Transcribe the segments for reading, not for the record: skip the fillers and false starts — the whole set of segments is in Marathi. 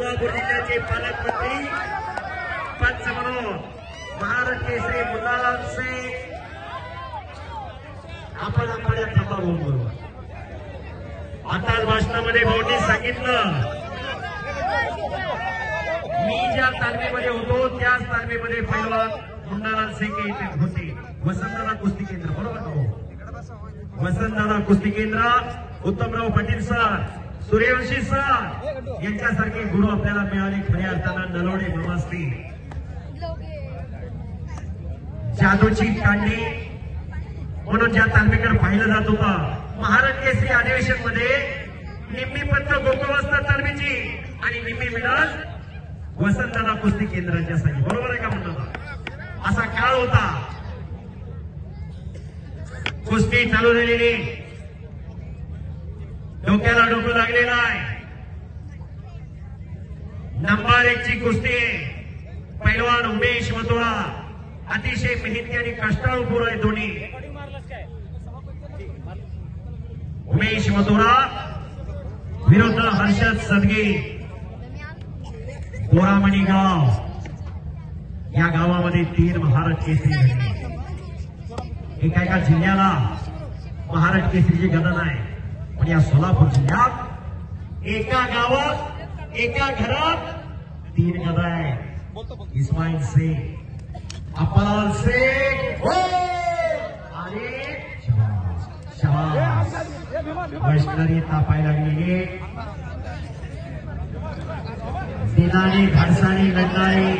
सोलापूर जिल्ह्याचे पालकमंत्री पंच म्हणून महाराष्ट्र केसरी मुन्नालाल शेख आपण आपल्या थांबा बरोबर. आताच भाषणामध्ये भाऊंनी सांगितलं मी ज्या तालमीमध्ये होतो त्याच तालमीमध्ये पैलवान मुन्नालाल शेख इथे होते. वसंतदादा कुस्ती केंद्र बरोबर हो. वसंतदादा कुस्ती केंद्र उत्तमराव पाटील सर सूर्यवंशी सर यांच्यासारखे गुरु आपल्याला मिळाले. खऱ्या अर्थानं नलवडे नमस्ते. जादूची कांडी म्हणून ज्या तालमीकडे पाहिलं जात होतं महाराष्ट्र केसरी अधिवेशन मध्ये निम्मी पत्र गोकुळवास्ता तालमीची आणि निम्मी मिळाल वसंतदादा कुस्ती केंद्राच्या साठी. बरोबर आहे का म्हणतो. असा काळ होता. कुस्ती चालू झालेली डोक्याला डोकं लागलेलं आहे. नंबर 1 ची कुस्ती पैलवान उमेश मथुरा अतिशय मेहनती आणि कष्टाळू पोर आहे दोन्ही. उमेश मथुरा विरुद्ध हर्षद सदगे. बोरामणी गाव या गावामध्ये 3 महाराष्ट्र केसरी झाले. एका एका जिल्ह्याला महाराष्ट्र केसरीची गणना आहे. पण या सोलापूर जिल्ह्यात एका गावात एका घरात 3 गदा आहे. इस्माईल शेख अप्पालाल शेख आणि शबाश वैष्णवी तापाय लागलेली दिनाने धाडसाने लढणारी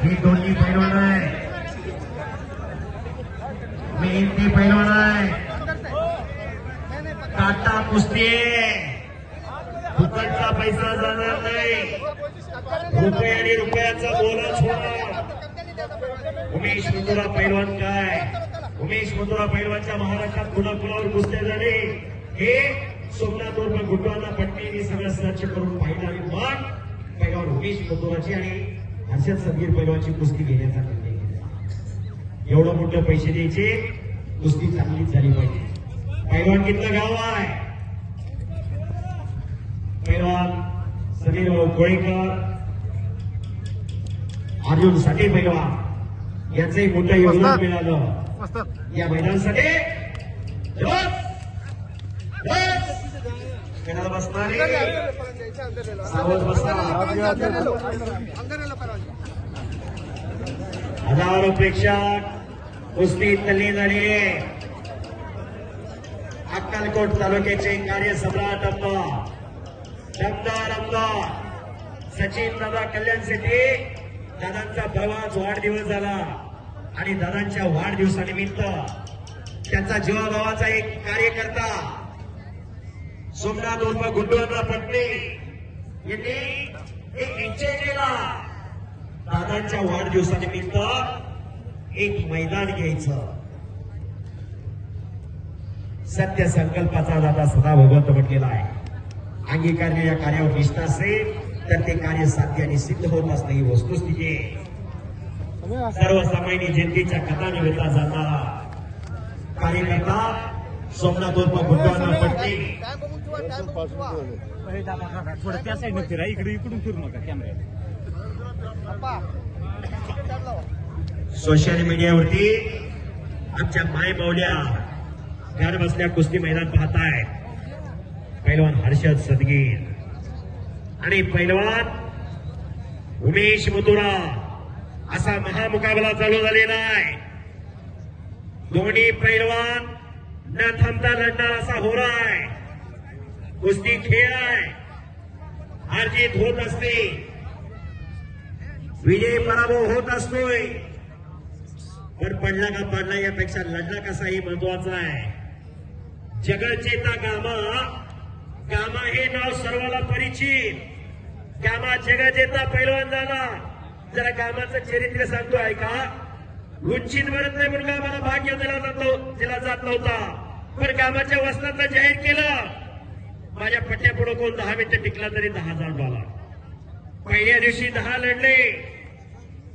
ही दोन्ही पैलवान आहे. मेहनती पैलवान आहे. टाटा कुस्ती फुकटचा पैसा जाणार नाही. रुपये आणि रुपयाचा बोलच होणार. उमेश मथुरा पैलवान काय उमेश मथुरा पैलवानच्या महाराष्ट्रात कुणाकुणावर कुस्त्या झाले हे सोमनाथ उर्फ गुड्डवाना पटणेंनी सगळं सर्च करून पाहिलं आणि मग पैलवान उमेश मथुराची आणि हर्षद सदगीर पैलवानची कुस्ती घेण्याचा निर्णय घेतला. एवढं मोठं पैसे द्यायचे कुस्ती चांगलीच झाली पाहिजे. पैलवान कितलं गाव आहे. पैलवान समीर कोळीकर अर्जुन साठी पैलवान यांचंही मोठं योगदान मिळालं या मैदानासाठी. बसणारे सावध बसणार. हजारो प्रेक्षक कुस्ती तल्लीन झालेले अक्कलकोट तालुक्याचे कार्यसम्राट आमदार सचिन दादा कल्याण शेट्टी. दादांचा परवाच वाढदिवस झाला आणि दादांच्या वाढदिवसानिमित्त त्यांचा जीवाभावाचा एक कार्यकर्ता सोमनाथ उर्फ गुड्डवाना पटणे यांनी एक निश्चय केला. दादांच्या वाढदिवसानिमित्त एक मैदान घ्यायचं. सत्य संकल्पाचा दादा सदा भगवंत म्हटलेला आहे. अंगीकारणे या कार्यावर निष्ठा असेल तर ते कार्य साध्य आणि सिद्ध होत असते. ही वस्तुस्थिती सर्वसामान्य जनतेच्या कथाने वेळा जाणारा कार्यकर्ता सोमनाथ उर्फ गुड्डवाना पटणे. थोडं त्या साईड फिरा. इकडून फिरू नका कॅमेरा. सोशल मीडियावरती आमच्या माय माऊल्या घर बसल्या कुस्ती मैदान पाहताय. पैलवान हर्षद सदगीर आणि पैलवान उमेश मथुरा असा महामुकाबला चालू झालेला आहे. दोन्ही पैलवान न थांबता लढणार असा होरा आहे. कुस्ती खेळ आहे. हार जीत होत असते. विजय पराभव होत असतोय. पण पडला का पाडला यापेक्षा लढला कसा हे महत्वाचं आहे. जगचेता गामा हे नाव सर्वाला परिचित. गामा जगचेता पैलवान झाला. जरा गामाचं चरित्र सांगतो ऐका. उंचीत भरत नाही म्हणून गामाला भाग्य दिला जात नव्हता. पण गामाच्या वस्ताचं जाहीर केलं. माझ्या पट्ट्या पुढे कोण 10 मिनिटं टिकला तरी $10,000. पहिल्या दिवशी 10 लढले.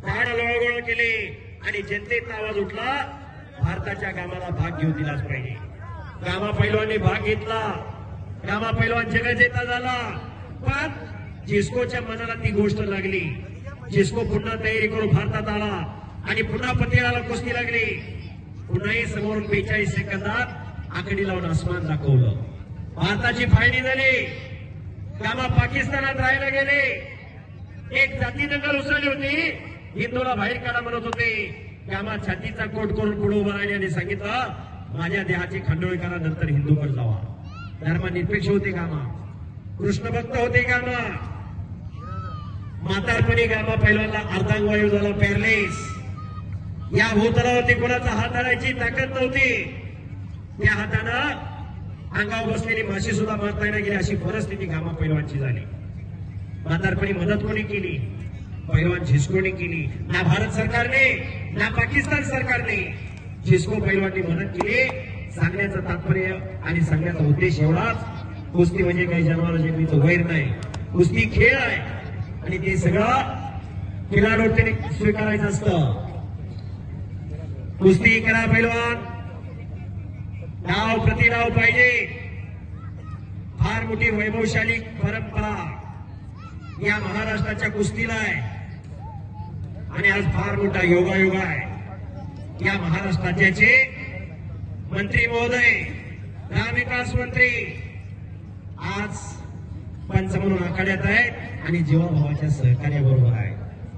10 लोळगोळ केले आणि जनतेचा आवाज उठला. भारताच्या गामाला भाग घेऊ दिलाच पाहिजे. गामा पैलवानने भाग घेतला. गामा पैलवान जगजेता झाला. पण जिस्कोच्या मनाला ती गोष्ट लागली. जिस्को पुन्हा तयारी करून भारतात आला आणि पुन्हा पतियाला कुस्ती लागली. पुन्हाही समोरून 42 सेकंदात आकडी लावून आसमान दाखवलं. भारताची फायनल झाली. गामा पाकिस्तानात राहायला गेले. एक जाती दंगल उसळली होती. हिंदूला बाहेर काढा म्हणत होते. गामा छातीचा कोट करून पुढे उभा राहिले आणि सांगितलं माझ्या देहाची खंडोळी करा, नंतर हिंदूकडे जावा. धर्मनिरपेक्ष होते गामा, कृष्ण भक्त होते गामा. म्हातारपणी गामा पहिल्यांदा अर्धांगवायू झाला, पॅरलेस. या भूतलावरती कोणाचा हात आणायची ताकद नव्हती. त्या हातानं अंगावर बसलेली माशी सुद्धा मारता येणार गेली अशी परिस्थिती गामा पैलवानची झाली. म्हातारपणी मदत कोणी केली? पैलवान झिस्कोने केली. ना भारत सरकारने ना पाकिस्तान सरकारने. झिस्को पैलवाननी मदत केली. सांगण्याचं तात्पर्य आणि सांगण्याचा उद्देश एवढाच, कुस्ती म्हणजे काही जनावर जन्मीचं वैर नाही. कुस्ती खेळ आहे आणि ते सगळं खिलाडूने स्वीकारायचं असतं. कुस्ती करा पैलवान, डाव प्रतिडाव पाहिजे. फार मोठी वैभवशाली परंपरा या महाराष्ट्राच्या कुस्तीला आहे आणि आज फार मोठा योगायोग आहे. या महाराष्ट्राचे मंत्री महोदय, ग्रामविकास मंत्री आज पंच म्हणून आखाड्यात आहेत आणि जीवाभावाच्या सहकार्याबरोबर आहे.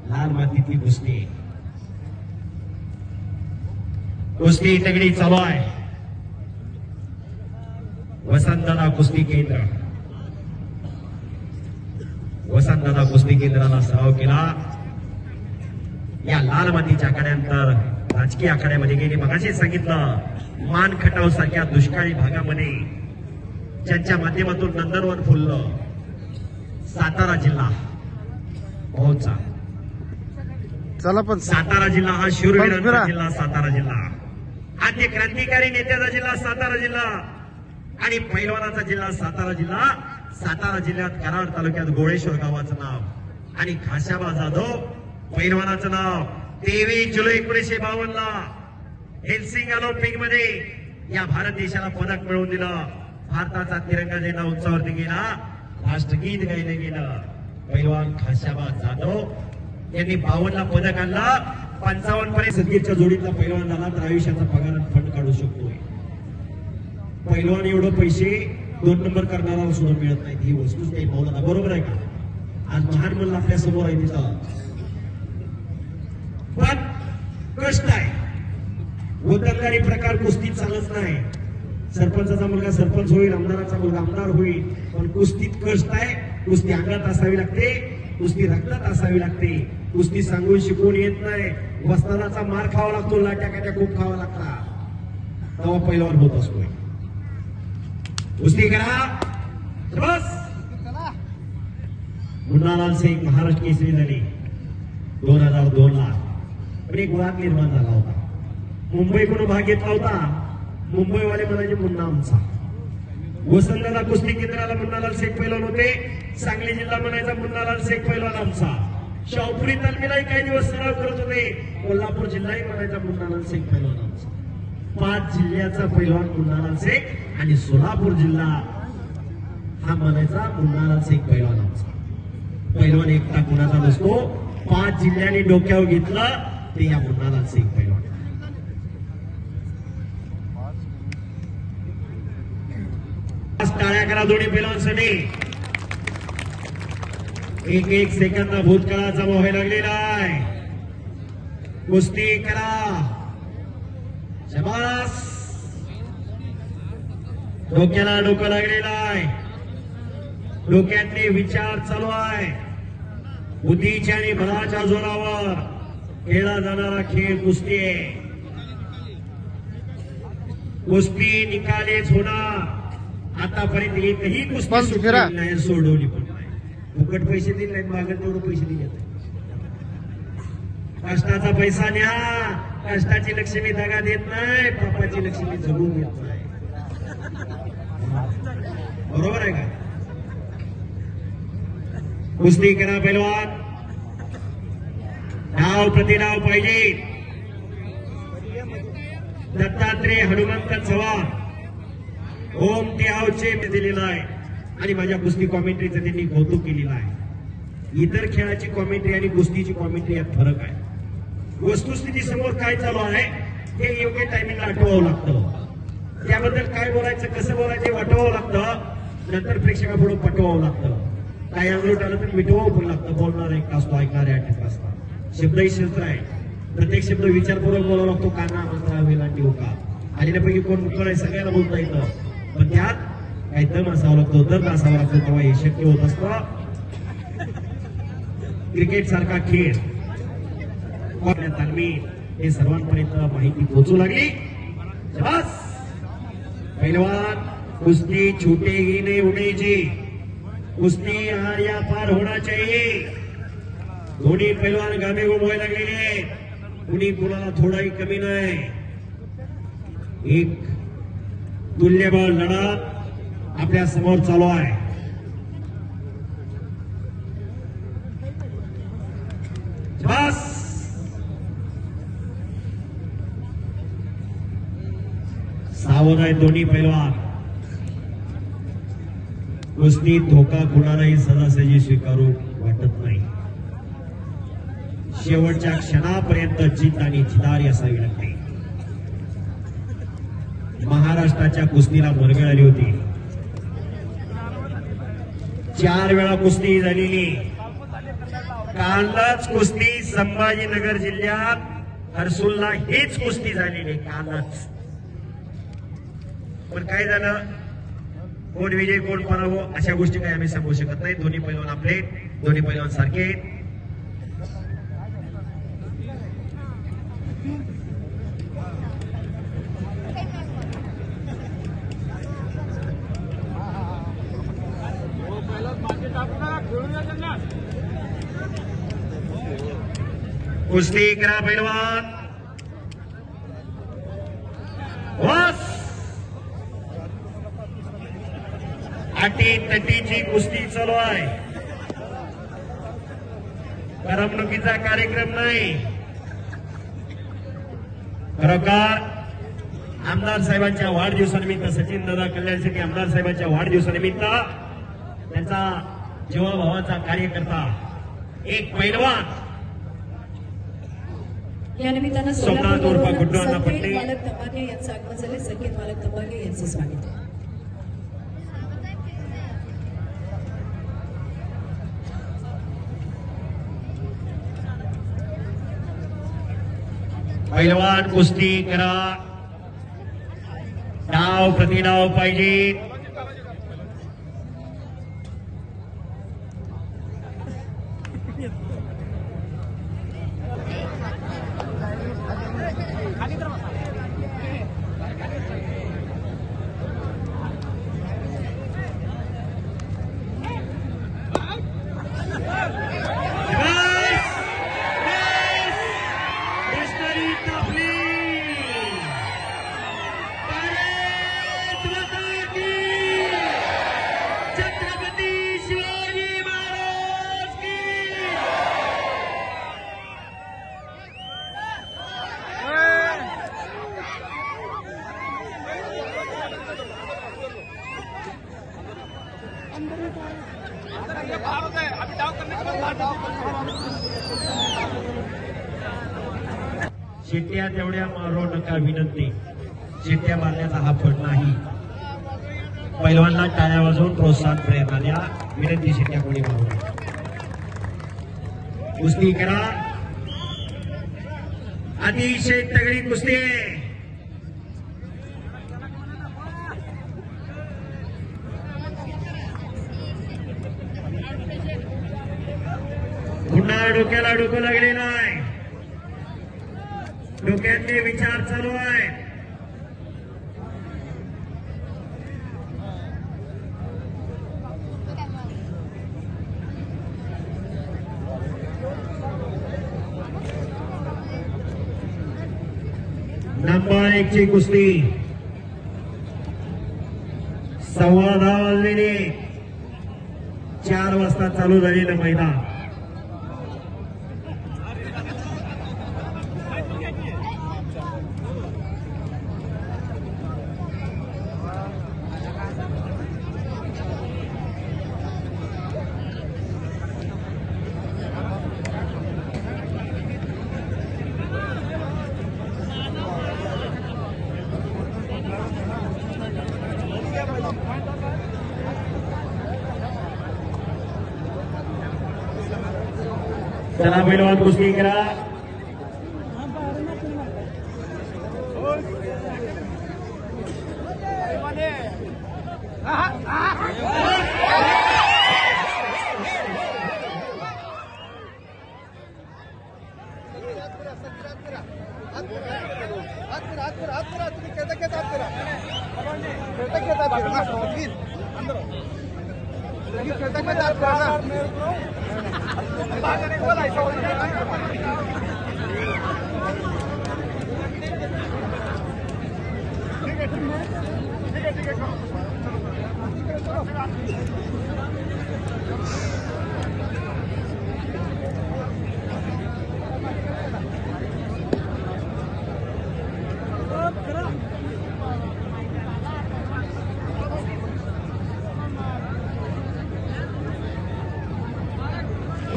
लाल मातीतली कुस्ती, कुस्ती तगडी चालू आहे. वसंतदादा कुस्ती केंद्र, वसंतदादा कुस्ती केंद्राला सराव केला. या लाल मातीच्या आखाड्यानंतर राजकीय आखाड्यामध्ये गेले. मगाशी सांगितलं मान खटाव सारख्या दुष्काळी भागामध्ये ज्यांच्या माध्यमातून नंदनवन फुललं, सातारा जिल्हा पोहोचा. चला पण सातारा जिल्हा हा शूरवीरांचा जिल्हा, सातारा जिल्हा आद्य क्रांतिकारी नेत्याचा जिल्हा सातारा जिल्हा आणि पैलवानाचा जिल्हा सातारा जिल्हा. सातारा जिल्ह्यात कराड तालुक्यात गोळेश्वर गावाचं नाव आणि खाशाबा जाधव पैलवानाचं नाव. 23 जुलै 1952 ला हेल्सिंग ऑलिम्पिक मध्ये या भारत देशाला पदक मिळवून दिलं. भारताचा तिरंगा झेंडा उंचावरती गेला, राष्ट्रगीत गायलं गेलं. पैलवान खाशाबा जाधव यांनी 52 ला पदक आणलं. 55 पर्यंत सदगीरच्या जोडीतला पैलवान झाला तर आयुष्याचा पगार फंड काढू शकतोय. पैलवान एवढं पैसे 2 नंबर करणारा सुद्धा मिळत नाही. ही वस्तूच काही बोलत, बरोबर आहे का? आज महान मुलं आपल्या समोर आहे तिथं, पण कष्ट आहे. वतनदारी प्रकार कुस्तीत चालत नाही. सरपंचाचा मुलगा सरपंच होईल, आमदाराचा मुलगा आमदार होईल, पण कुस्तीत कष्ट आहे. कुस्ती अंगात असावी लागते, कुस्ती रक्तात असावी लागते. कुस्ती सांगून शिकवून येत नाही. वस्तादाचा मार खावा लागतो, लाट्या काट्या खूप खावा लागतात, तेव्हा पैलवान होत असतोय. कुस्ती करा बस. मुन्नालाल सिंग महाराष्ट्र केसरी झाली 2002 ला, पण एक वाद निर्माण झाला होता. मुंबईकडून भाग घेतला होता. मुंबईवाले म्हणायचे मुन्ना आमचा. वसंतदादा कुस्ती केंद्राला मुन्नालाल शेख पैलवान होते. सांगली जिल्हा म्हणायचा मुन्नालाल शेख पैलवान आमचा. शाहपुरी तालमीलाही काही दिवस सराव करत होते. कोल्हापूर जिल्हाही म्हणायचा मुन्नालाल शेख पैलवान आमचा. 5 जिल्ह्याचा पैलवान मुन्नालाल शेख आणि सोलापूर जिल्हा हा म्हणायचा मुन्नालाल शेख पैलवान आमचा. पैलवान एकटा कुणाचा नसतो. 5 जिल्ह्यांनी डोक्यावर घेतलं ते या मुन्नालाल शेख पैलवान. टाळ्या करा दोन्ही पैलवानसाठी. 1 सेकंद भूतकाळाचा मोह लागलेला आहे. कुस्ती करा, शाबास. डोक्याला डोकं लागलेलं आहे. डोक्यातले विचार चालू आहे. बुद्धीच्या आणि बळाच्या जोरावर खेळला जाणारा खेळ कुस्ती आहे. कुस्ती निकालेच होणार. आतापर्यंत एकही कुस्ती सुटली नाही, सोडवली पण नाही. फुकट पैसे दिले नाहीत, मागत तेवढं पैसे दिले. कष्टाचा पैसा न्या. कष्टाची लक्ष्मी दगा देत नाही, पापाची लक्ष्मी जगून देत नाही. बरोबर आहे का? कुस्ती करा पैलवान, डाव प्रतिडाव पाहिजे. दत्तात्रय हनुमंत चव्हाण ओम त्यावचे दिलेला आहे आणि माझ्या कुस्ती कॉमेंट्रीचं त्यांनी कौतुक केलेलं आहे. इतर खेळाची कॉमेंट्री आणि कुस्तीची कॉमेंट्री यात फरक आहे. वस्तुस्थिती समोर काय चालू आहे हे योग्य टायमिंगला आठवावं लागतं. त्याबद्दल काय बोलायचं, कसं बोलायचं वाटवावं लागतं. नंतर प्रेक्षकापुढे पटवावं लागतं. काय अंगलट आलं तर मिटवावं पण लागतं. बोलणार एक असतो, ऐकणारे आठ असतात. शब्द ही शस्त्र आहे. प्रत्येक शब्द विचारपूर्वक बोलावा लागतो. काना मंत्रा वेलांटी होका आलेल्यापैकी कोण मुक्कड आहे सगळ्यांना बोलता येतं, पण त्यात काही दम असावा लागतो, दर्द असावा लागतो, तेव्हा हे शक्य होत असतं. क्रिकेट सारखा खेळ तालमी हे सर्वांपर्यंत माहिती पोहोचू लागली. पहिलवान कुस्ती छूटेगी नहीं उडेगी, कुस्ती हार या पार होना चाहिए. दोन्ही पहिलवान गामे घुमवायला लागलेले, कुणी कुणाला थोडाही कमी नाही. एक तुल्यबळ लढत आपल्या समोर चालू आहे. बस सावध आहे दोन्ही पैलवान. कुस्तीत धोका कुणालाही सहजासहजी स्वीकारू वाटत नाही. शेवटच्या क्षणापर्यंत जित आणि जिदारी असावी लागते. महाराष्ट्राच्या कुस्तीला मरगळ आली होती. 4 वेळा कुस्ती झालेली. कालच कुस्ती संभाजीनगर जिल्ह्यात हर्सुलला हीच कुस्ती झालेली कालच. पण काय झालं, कोण विजय कोण पराभव अशा गोष्टी काही आम्ही सांगू शकत नाही. दोन्ही पैलवान आपले, दोन्ही पैलवान सारखे. कुस्ती करा पैलवान. बस अटी तटीची कुस्ती चालू आहे. करमणुकीचा कार्यक्रम नाही. खरोखर आमदार साहेबांच्या वाढदिवसानिमित्त, सचिन दादा कल्याण शेट्टी आमदार साहेबांच्या वाढदिवसानिमित्त त्यांचा जीवाभावाचा कार्यकर्ता एक पैलवान या निमित्तानं सोमनाथ उर्फ गुड्डू अण्णा संकेत पट्टे मालक तंबागे यांचं आगमन झाले. संकेत मालक तंबागे यांचं स्वागत आहे. पैलवान कुस्ती करा. डाव प्रतिडाव पाहिजे. शिट्ट्या तेवढ्या मारो नका विनंती. शिट्ट्या मारण्याचा हा फट नाही. पैलवानला टाळ्या वाजवून प्रोत्साहन प्रेरणा द्या. विनंती, शिट्ट्या कोणी मारू नका. कुस्ती करा. अतिशय तगडी कुस्ती. पुन्हा डोक्याला डोकं लागलेलं आहे. डोक्यातले विचार चालू आहे. नंबर 1 ची कुस्ती 10:15 वाजलेले. 4 वाजता चालू झालेलं मैदान. चला पैलवान कुस्ती करा.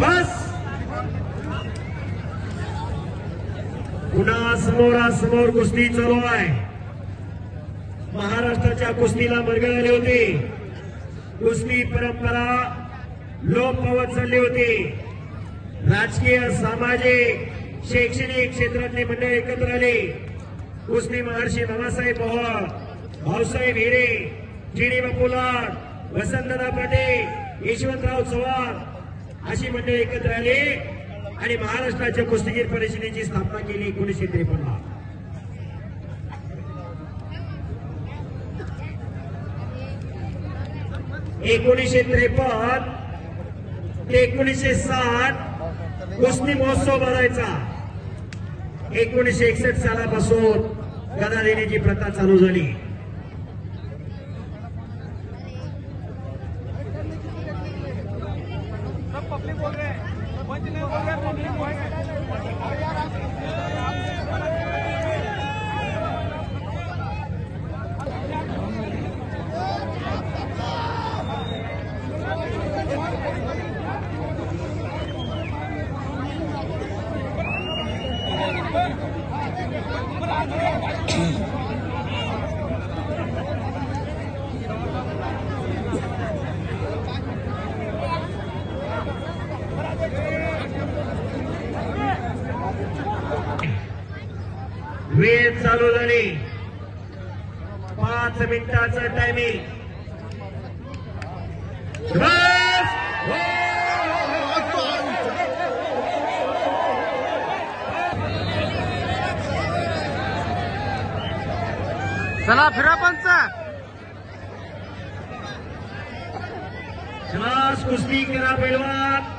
बस पुन्हा समोरासमोर कुस्ती चालू आहे. महाराष्ट्राच्या कुस्तीला मरगळ आली होती. कुस्ती परंपरा लोप पावत चालली होती. राजकीय सामाजिक शैक्षणिक क्षेत्रातली मंडळी एकत्र आली. कुस्ती महर्षी बाबासाहेब पवार, भाऊसाहेब हिरे, जी.डी. बापूलाल, वसंतदादा पाटील, यशवंतराव चव्हाण अशी मंडळी एकत्र आली आणि महाराष्ट्राच्या कुस्तीगीर परिषदेची स्थापना केली 1953. 1953 ते 1960 कुस्ती महोत्सव भरायचा. 1961 सालापासून गदा देण्याची प्रथा चालू झाली. वेळ चालू झाली. 5 मिनिटाचं टायमिंग. चला फिरा पंच. क्लास कुस्ती करा पैलवान.